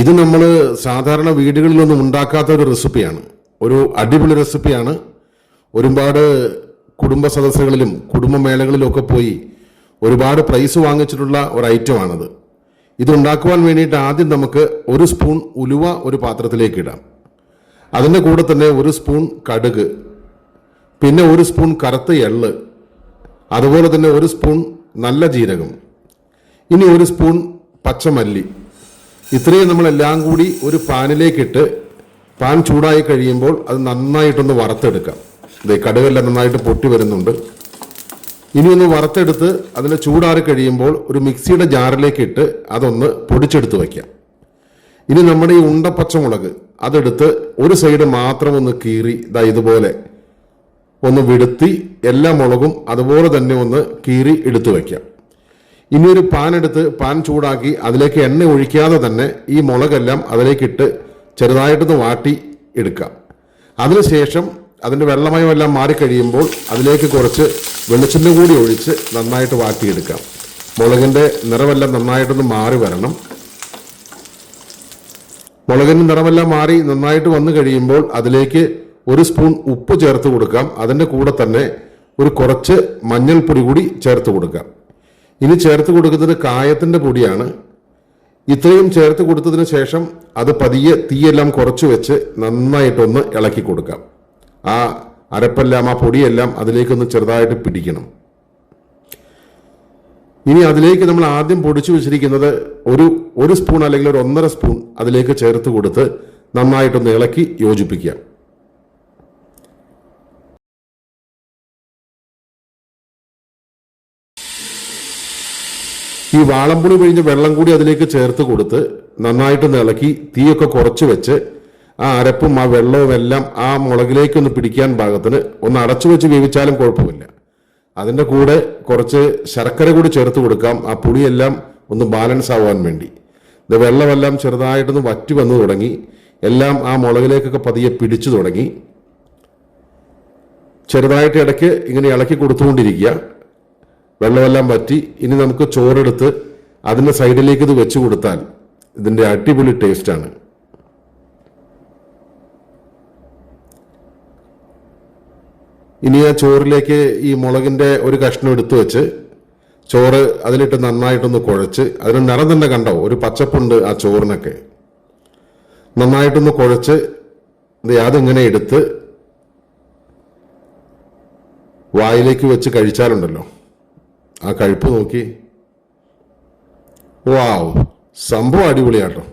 ഇത് നമ്മൾ സാധാരണ വീടുകളിലൊന്നും ഉണ്ടാക്കാത്ത ഒരു റെസിപ്പിയാണ്. ഒരു അടിപൊളി റെസിപ്പിയാണ്. ഒരുപാട് കുടുംബ സദസ്സുകളിലും കുടുംബമേളകളിലും ഒക്കെ പോയി ഒരുപാട് പ്രൈസ് വാങ്ങിച്ചിട്ടുള്ള ഒരു ഐറ്റമാണത്. ഇതുണ്ടാക്കുവാൻ വേണ്ടിയിട്ട് ആദ്യം നമുക്ക് ഒരു സ്പൂൺ ഉലുവ ഒരു പാത്രത്തിലേക്ക് ഇടാം. അതിൻ്റെ കൂടെ തന്നെ ഒരു സ്പൂൺ കടുക്, പിന്നെ ഒരു സ്പൂൺ കറുത്ത എള്ള്, അതുപോലെ തന്നെ ഒരു സ്പൂൺ നല്ല ജീരകം, ഇനി ഒരു സ്പൂൺ പച്ചമല്ലി. ഇത്രയും നമ്മളെല്ലാം കൂടി ഒരു പാനിലേക്കിട്ട് പാൻ ചൂടായി കഴിയുമ്പോൾ അത് നന്നായിട്ടൊന്ന് വറുത്തെടുക്കാം. ഇത് കടുകെല്ലാം നന്നായിട്ട് പൊട്ടി വരുന്നുണ്ട്. ഇനി ഒന്ന് വറുത്തെടുത്ത് അതിൽ ചൂടാറി കഴിയുമ്പോൾ ഒരു മിക്സിയുടെ ജാറിലേക്ക് ഇട്ട് അതൊന്ന് പൊടിച്ചെടുത്ത് വയ്ക്കാം. ഇനി നമ്മുടെ ഈ ഉണ്ട പച്ചമുളക് അതെടുത്ത് ഒരു സൈഡ് മാത്രം ഒന്ന് കീറി ഇതുപോലെ ഒന്ന് വിടുത്തി എല്ലാ മുളകും അതുപോലെ തന്നെ ഒന്ന് കീറി എടുത്തു വയ്ക്കാം. ഇനി ഒരു പാൻ എടുത്ത് പാൻ ചൂടാക്കി അതിലേക്ക് എണ്ണ ഒഴിക്കാതെ തന്നെ ഈ മുളകെല്ലാം അതിലേക്കിട്ട് ചെറുതായിട്ടൊന്ന് വാട്ടി എടുക്കാം. അതിനുശേഷം അതിൻ്റെ വെള്ളമയമെല്ലാം മാറിക്കഴിയുമ്പോൾ അതിലേക്ക് കുറച്ച് വെളിച്ചെണ്ണ കൂടി ഒഴിച്ച് നന്നായിട്ട് വാട്ടിയെടുക്കാം. മുളകിൻ്റെ നിറമെല്ലാം നന്നായിട്ടൊന്ന് മാറി വരണം. മുളകിൻ്റെ നിറമെല്ലാം മാറി നന്നായിട്ട് വന്നു കഴിയുമ്പോൾ അതിലേക്ക് ഒരു സ്പൂൺ ഉപ്പ് ചേർത്ത് കൊടുക്കാം. അതിൻ്റെ കൂടെ തന്നെ ഒരു കുറച്ച് മഞ്ഞൾപ്പൊടി കൂടി ചേർത്ത് കൊടുക്കാം. ഇനി ചേർത്ത് കൊടുക്കുന്നത് കായത്തിൻ്റെ പൊടിയാണ്. ഇത്രയും ചേർത്ത് കൊടുത്തതിന് ശേഷം അത് പതിയെ തീയെല്ലാം കുറച്ച് വെച്ച് നന്നായിട്ടൊന്ന് ഇളക്കി കൊടുക്കാം. ആ അരപ്പെല്ലാം ആ പൊടിയെല്ലാം അതിലേക്കൊന്ന് ചെറുതായിട്ട് പിടിക്കണം. ഇനി അതിലേക്ക് നമ്മൾ ആദ്യം പൊടിച്ചു വെച്ചിരിക്കുന്നത് ഒരു സ്പൂൺ അല്ലെങ്കിൽ ഒരു 1.5 സ്പൂൺ അതിലേക്ക് ചേർത്ത് കൊടുത്ത് നന്നായിട്ടൊന്ന് ഇളക്കി യോജിപ്പിക്കാം. ഈ വാളംപുളി പിഴിഞ്ഞ് വെള്ളം കൂടി അതിലേക്ക് ചേർത്ത് കൊടുത്ത് നന്നായിട്ടൊന്ന് ഇളക്കി തീയൊക്കെ കുറച്ച് വെച്ച് ആ അരപ്പും ആ വെള്ളവും എല്ലാം ആ മുളകിലേക്കൊന്ന് പിടിക്കാൻ പാകത്തിന് ഒന്ന് അടച്ചു വെച്ച് വേവിച്ചാലും കുഴപ്പമില്ല. അതിൻ്റെ കൂടെ കുറച്ച് ശർക്കര കൂടി ചേർത്ത് കൊടുക്കാം, ആ പുളിയെല്ലാം ഒന്ന് ബാലൻസ് ആവാൻ വേണ്ടി. ഇത് വെള്ളമെല്ലാം ചെറുതായിട്ടൊന്ന് വറ്റി വന്നു തുടങ്ങി, എല്ലാം ആ മുളകിലേക്കൊക്കെ പതിയെ പിടിച്ചു തുടങ്ങി. ചെറുതായിട്ട് ഇടയ്ക്ക് ഇങ്ങനെ ഇളക്കി കൊടുത്തുകൊണ്ടിരിക്കുക. വെള്ളമെല്ലാം വറ്റി. ഇനി നമുക്ക് ചോറെടുത്ത് അതിൻ്റെ സൈഡിലേക്ക് ഇത് വെച്ച് കൊടുത്താൽ ഇതിൻ്റെ അടിപൊളി ടേസ്റ്റാണ്. ഇനി ആ ചോറിലേക്ക് ഈ മുളകിൻ്റെ ഒരു കഷ്ണം എടുത്തു വെച്ച് ചോറ് അതിലിട്ട് നന്നായിട്ടൊന്ന് കുഴച്ച്, അതിന് നിറം തന്നെ കണ്ടോ, ഒരു പച്ചപ്പുണ്ട് ആ ചോറിനൊക്കെ. നന്നായിട്ടൊന്ന് കുഴച്ച് അതിങ്ങനെ എടുത്ത് വായിലേക്ക് വെച്ച് കഴിച്ചാലുണ്ടല്ലോ, ആ കഴിപ്പ് നോക്കി, വാവ്, സംഭവം അടിപൊളിയാട്ടോ.